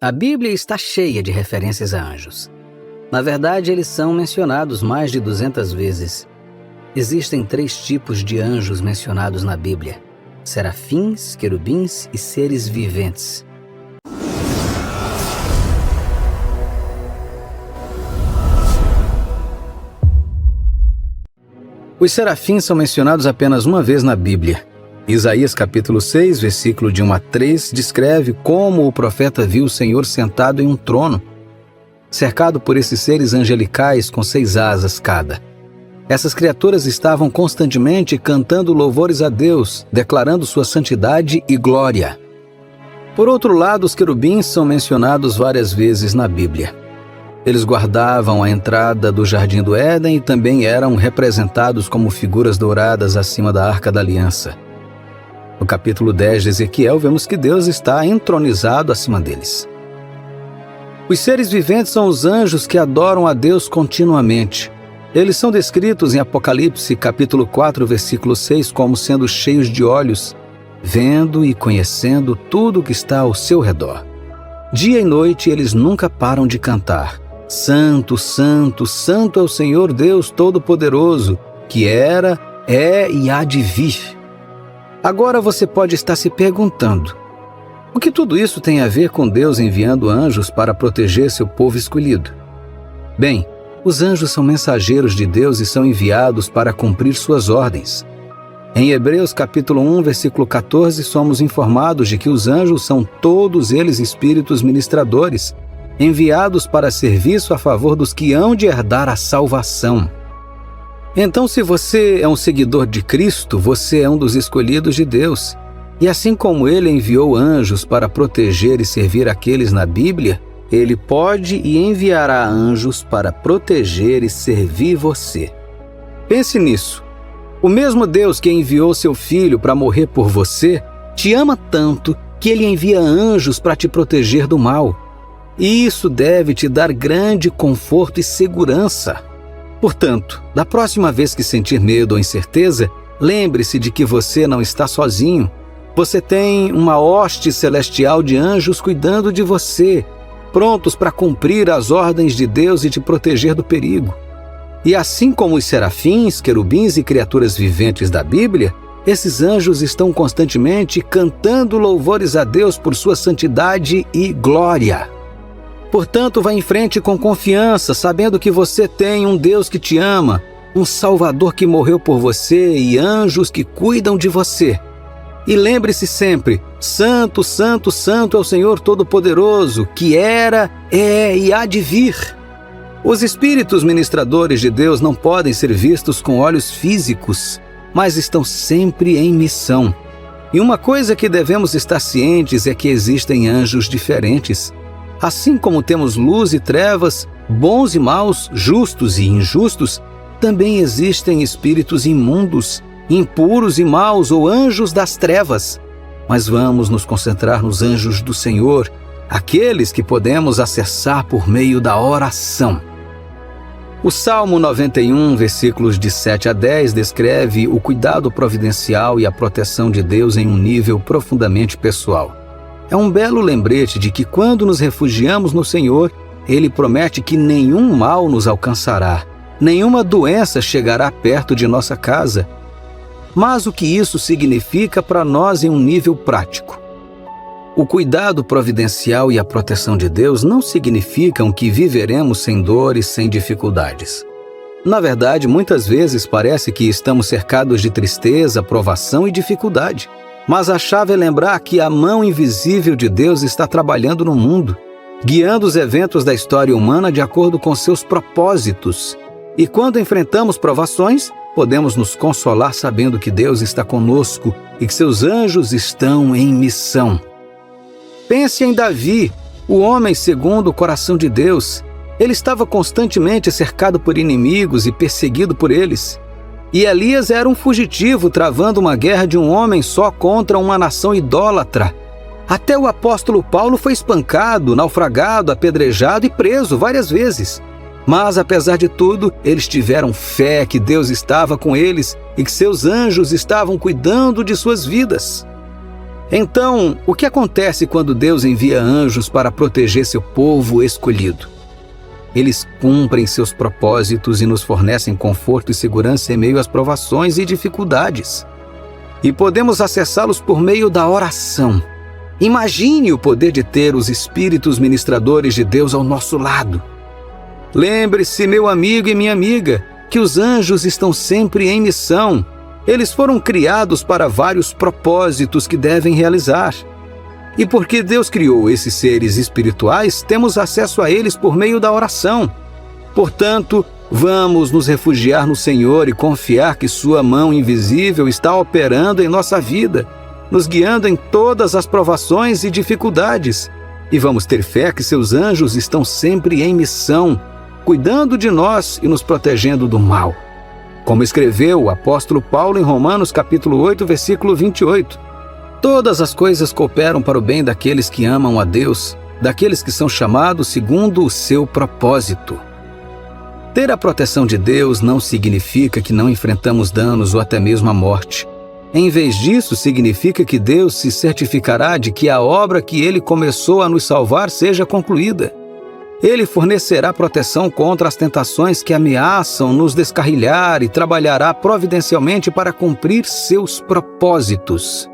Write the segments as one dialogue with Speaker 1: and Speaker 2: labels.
Speaker 1: A Bíblia está cheia de referências a anjos. Na verdade, eles são mencionados mais de 200 vezes. Existem 3 tipos de anjos mencionados na Bíblia: serafins, querubins e seres viventes. Os serafins são mencionados apenas uma vez na Bíblia. Isaías capítulo 6, versículo de 1 a 3, descreve como o profeta viu o Senhor sentado em um trono, cercado por esses seres angelicais com 6 asas cada. Essas criaturas estavam constantemente cantando louvores a Deus, declarando sua santidade e glória. Por outro lado, os querubins são mencionados várias vezes na Bíblia. Eles guardavam a entrada do Jardim do Éden e também eram representados como figuras douradas acima da Arca da Aliança. No capítulo 10 de Ezequiel, vemos que Deus está entronizado acima deles. Os seres viventes são os anjos que adoram a Deus continuamente. Eles são descritos em Apocalipse, capítulo 4, versículo 6, como sendo cheios de olhos, vendo e conhecendo tudo o que está ao seu redor. Dia e noite eles nunca param de cantar: Santo, Santo, Santo é o Senhor Deus Todo-Poderoso, que era, é e há de vir. Agora você pode estar se perguntando: o que tudo isso tem a ver com Deus enviando anjos para proteger seu povo escolhido? Bem, os anjos são mensageiros de Deus e são enviados para cumprir suas ordens. Em Hebreus capítulo 1, versículo 14, somos informados de que os anjos são todos eles espíritos ministradores, enviados para serviço a favor dos que hão de herdar a salvação. Então, se você é um seguidor de Cristo, você é um dos escolhidos de Deus. E assim como Ele enviou anjos para proteger e servir aqueles na Bíblia, Ele pode e enviará anjos para proteger e servir você. Pense nisso. O mesmo Deus que enviou seu Filho para morrer por você, te ama tanto que Ele envia anjos para te proteger do mal. E isso deve te dar grande conforto e segurança. Portanto, da próxima vez que sentir medo ou incerteza, lembre-se de que você não está sozinho. Você tem uma hoste celestial de anjos cuidando de você, prontos para cumprir as ordens de Deus e te proteger do perigo. E assim como os serafins, querubins e criaturas viventes da Bíblia, esses anjos estão constantemente cantando louvores a Deus por sua santidade e glória. Portanto, vá em frente com confiança, sabendo que você tem um Deus que te ama, um Salvador que morreu por você e anjos que cuidam de você. E lembre-se sempre: Santo, Santo, Santo é o Senhor Todo-Poderoso, que era, é e há de vir. Os espíritos ministradores de Deus não podem ser vistos com olhos físicos, mas estão sempre em missão. E uma coisa que devemos estar cientes é que existem anjos diferentes. Assim como temos luz e trevas, bons e maus, justos e injustos, também existem espíritos imundos, impuros e maus ou anjos das trevas. Mas vamos nos concentrar nos anjos do Senhor, aqueles que podemos acessar por meio da oração. O Salmo 91, versículos de 7 a 10, descreve o cuidado providencial e a proteção de Deus em um nível profundamente pessoal. É um belo lembrete de que quando nos refugiamos no Senhor, Ele promete que nenhum mal nos alcançará, nenhuma doença chegará perto de nossa casa. Mas o que isso significa para nós em um nível prático? O cuidado providencial e a proteção de Deus não significam que viveremos sem dor e sem dificuldades. Na verdade, muitas vezes parece que estamos cercados de tristeza, provação e dificuldade. Mas a chave é lembrar que a mão invisível de Deus está trabalhando no mundo, guiando os eventos da história humana de acordo com seus propósitos. E quando enfrentamos provações, podemos nos consolar sabendo que Deus está conosco e que seus anjos estão em missão. Pense em Davi, o homem segundo o coração de Deus. Ele estava constantemente cercado por inimigos e perseguido por eles. E Elias era um fugitivo travando uma guerra de um homem só contra uma nação idólatra. Até o apóstolo Paulo foi espancado, naufragado, apedrejado e preso várias vezes. Mas, apesar de tudo, eles tiveram fé que Deus estava com eles e que seus anjos estavam cuidando de suas vidas. Então, o que acontece quando Deus envia anjos para proteger seu povo escolhido? Eles cumprem seus propósitos e nos fornecem conforto e segurança em meio às provações e dificuldades. E podemos acessá-los por meio da oração. Imagine o poder de ter os espíritos ministradores de Deus ao nosso lado. Lembre-se, meu amigo e minha amiga, que os anjos estão sempre em missão. Eles foram criados para vários propósitos que devem realizar. E porque Deus criou esses seres espirituais, temos acesso a eles por meio da oração. Portanto, vamos nos refugiar no Senhor e confiar que Sua mão invisível está operando em nossa vida, nos guiando em todas as provações e dificuldades. E vamos ter fé que Seus anjos estão sempre em missão, cuidando de nós e nos protegendo do mal. Como escreveu o apóstolo Paulo em Romanos capítulo 8, versículo 28. Todas as coisas cooperam para o bem daqueles que amam a Deus, daqueles que são chamados segundo o seu propósito. Ter a proteção de Deus não significa que não enfrentamos danos ou até mesmo a morte. Em vez disso, significa que Deus se certificará de que a obra que Ele começou a nos salvar seja concluída. Ele fornecerá proteção contra as tentações que ameaçam nos descarrilhar e trabalhará providencialmente para cumprir seus propósitos.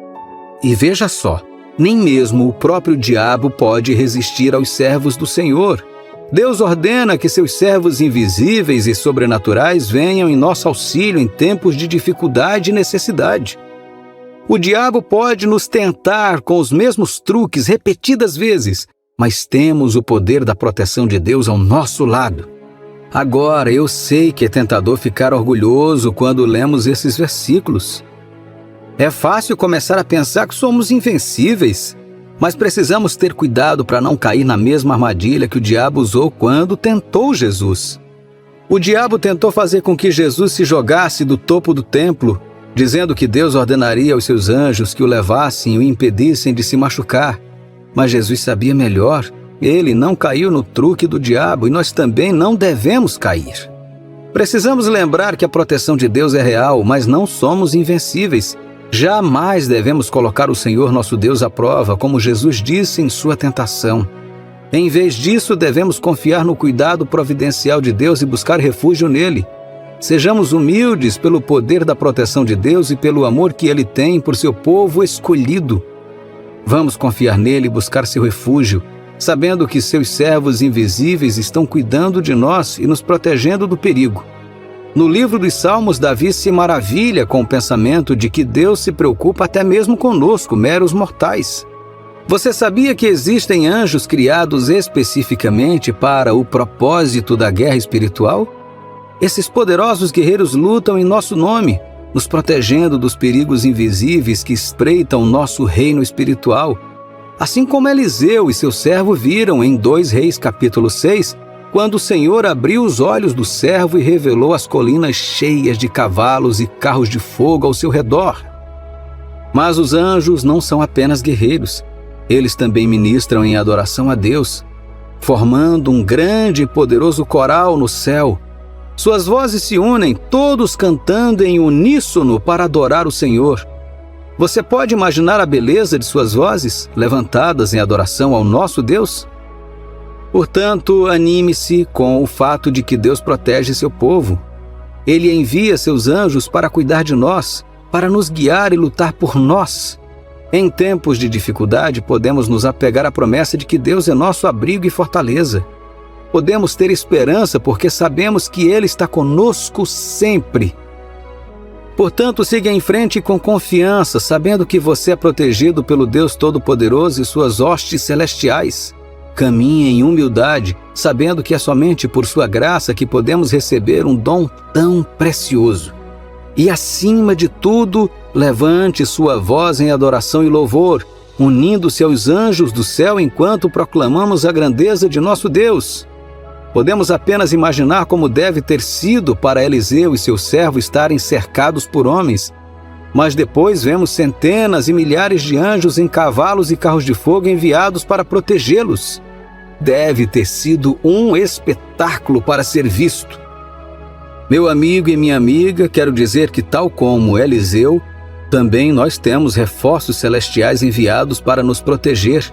Speaker 1: E veja só, nem mesmo o próprio diabo pode resistir aos servos do Senhor. Deus ordena que seus servos invisíveis e sobrenaturais venham em nosso auxílio em tempos de dificuldade e necessidade. O diabo pode nos tentar com os mesmos truques repetidas vezes, mas temos o poder da proteção de Deus ao nosso lado. Agora, eu sei que é tentador ficar orgulhoso quando lemos esses versículos. É fácil começar a pensar que somos invencíveis, mas precisamos ter cuidado para não cair na mesma armadilha que o diabo usou quando tentou Jesus. O diabo tentou fazer com que Jesus se jogasse do topo do templo, dizendo que Deus ordenaria aos seus anjos que o levassem e o impedissem de se machucar. Mas Jesus sabia melhor. Ele não caiu no truque do diabo e nós também não devemos cair. Precisamos lembrar que a proteção de Deus é real, mas não somos invencíveis. Jamais devemos colocar o Senhor nosso Deus à prova, como Jesus disse em sua tentação. Em vez disso, devemos confiar no cuidado providencial de Deus e buscar refúgio nele. Sejamos humildes pelo poder da proteção de Deus e pelo amor que Ele tem por seu povo escolhido. Vamos confiar nele e buscar seu refúgio, sabendo que seus servos invisíveis estão cuidando de nós e nos protegendo do perigo. No livro dos Salmos, Davi se maravilha com o pensamento de que Deus se preocupa até mesmo conosco, meros mortais. Você sabia que existem anjos criados especificamente para o propósito da guerra espiritual? Esses poderosos guerreiros lutam em nosso nome, nos protegendo dos perigos invisíveis que espreitam nosso reino espiritual. Assim como Eliseu e seu servo viram em 2 Reis capítulo 6, quando o Senhor abriu os olhos do servo e revelou as colinas cheias de cavalos e carros de fogo ao seu redor. Mas os anjos não são apenas guerreiros. Eles também ministram em adoração a Deus, formando um grande e poderoso coral no céu. Suas vozes se unem, todos cantando em uníssono para adorar o Senhor. Você pode imaginar a beleza de suas vozes, levantadas em adoração ao nosso Deus? Portanto, anime-se com o fato de que Deus protege seu povo. Ele envia seus anjos para cuidar de nós, para nos guiar e lutar por nós. Em tempos de dificuldade, podemos nos apegar à promessa de que Deus é nosso abrigo e fortaleza. Podemos ter esperança porque sabemos que Ele está conosco sempre. Portanto, siga em frente com confiança, sabendo que você é protegido pelo Deus Todo-Poderoso e suas hostes celestiais. Caminhe em humildade, sabendo que é somente por sua graça que podemos receber um dom tão precioso. E acima de tudo, levante sua voz em adoração e louvor, unindo-se aos anjos do céu enquanto proclamamos a grandeza de nosso Deus. Podemos apenas imaginar como deve ter sido para Eliseu e seu servo estarem cercados por homens, mas depois vemos centenas e milhares de anjos em cavalos e carros de fogo enviados para protegê-los. Deve ter sido um espetáculo para ser visto. Meu amigo e minha amiga, quero dizer que, tal como Eliseu, Também nós temos reforços celestiais enviados para nos proteger.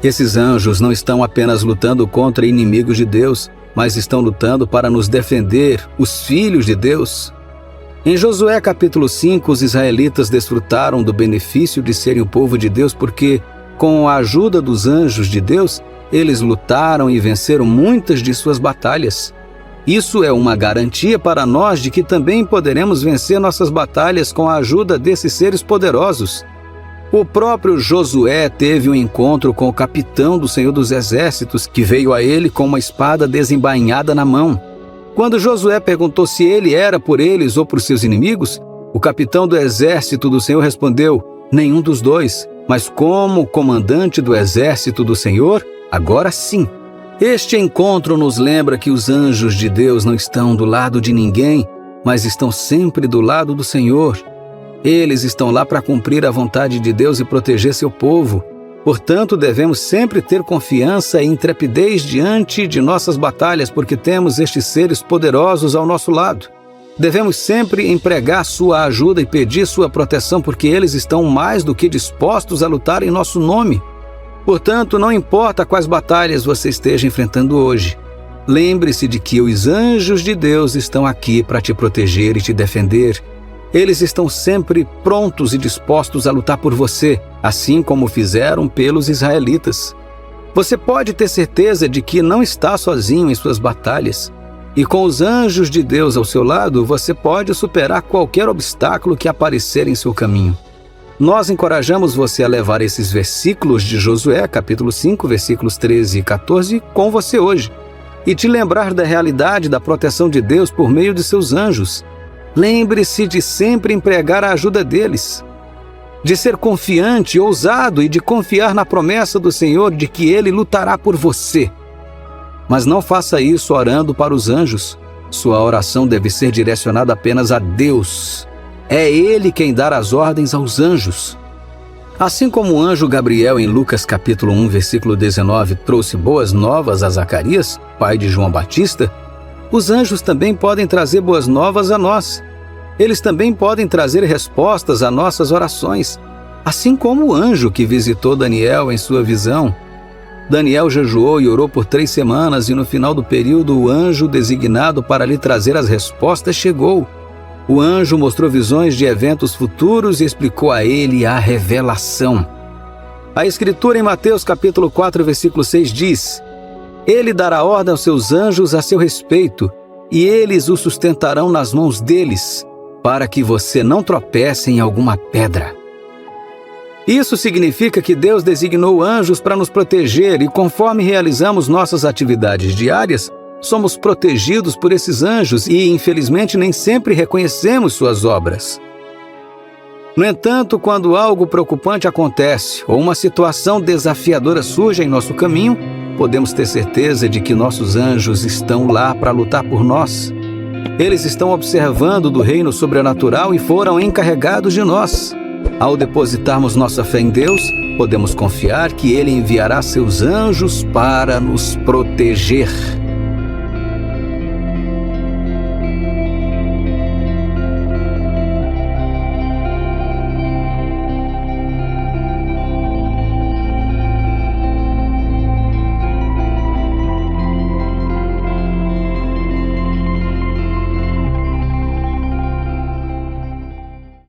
Speaker 1: Esses anjos não estão apenas lutando contra inimigos de Deus, mas estão lutando para nos defender, os filhos de Deus. Em Josué capítulo 5, os israelitas desfrutaram do benefício de serem o povo de Deus porque, com a ajuda dos anjos de Deus, eles lutaram e venceram muitas de suas batalhas. Isso é uma garantia para nós de que também poderemos vencer nossas batalhas com a ajuda desses seres poderosos. O próprio Josué teve um encontro com o capitão do Senhor dos Exércitos, que veio a ele com uma espada desembainhada na mão. Quando Josué perguntou se ele era por eles ou por seus inimigos, o capitão do exército do Senhor respondeu: nenhum dos dois, mas como comandante do exército do Senhor, agora sim. Este encontro nos lembra que os anjos de Deus não estão do lado de ninguém, mas estão sempre do lado do Senhor. Eles estão lá para cumprir a vontade de Deus e proteger seu povo. Portanto, devemos sempre ter confiança e intrepidez diante de nossas batalhas, porque temos estes seres poderosos ao nosso lado. Devemos sempre empregar sua ajuda e pedir sua proteção, porque eles estão mais do que dispostos a lutar em nosso nome. Portanto, não importa quais batalhas você esteja enfrentando hoje, lembre-se de que os anjos de Deus estão aqui para te proteger e te defender. Eles estão sempre prontos e dispostos a lutar por você, assim como fizeram pelos israelitas. Você pode ter certeza de que não está sozinho em suas batalhas. E com os anjos de Deus ao seu lado, você pode superar qualquer obstáculo que aparecer em seu caminho. Nós encorajamos você a levar esses versículos de Josué, capítulo 5, versículos 13 e 14, com você hoje, e te lembrar da realidade da proteção de Deus por meio de seus anjos. Lembre-se de sempre empregar a ajuda deles, de ser confiante, ousado e de confiar na promessa do Senhor de que Ele lutará por você. Mas não faça isso orando para os anjos. Sua oração deve ser direcionada apenas a Deus. É Ele quem dá as ordens aos anjos. Assim como o anjo Gabriel em Lucas capítulo 1, versículo 19, trouxe boas novas a Zacarias, pai de João Batista, os anjos também podem trazer boas novas a nós. Eles também podem trazer respostas a nossas orações, assim como o anjo que visitou Daniel em sua visão. Daniel jejuou e orou por 3 semanas e no final do período o anjo designado para lhe trazer as respostas chegou. O anjo mostrou visões de eventos futuros e explicou a ele a revelação. A Escritura em Mateus capítulo 4, versículo 6 diz: Ele dará ordem aos seus anjos a seu respeito, e eles o sustentarão nas mãos deles, para que você não tropece em alguma pedra. Isso significa que Deus designou anjos para nos proteger e conforme realizamos nossas atividades diárias, somos protegidos por esses anjos e, infelizmente, nem sempre reconhecemos suas obras. No entanto, quando algo preocupante acontece ou uma situação desafiadora surge em nosso caminho, podemos ter certeza de que nossos anjos estão lá para lutar por nós. Eles estão observando do reino sobrenatural e foram encarregados de nós. Ao depositarmos nossa fé em Deus, podemos confiar que Ele enviará seus anjos para nos proteger.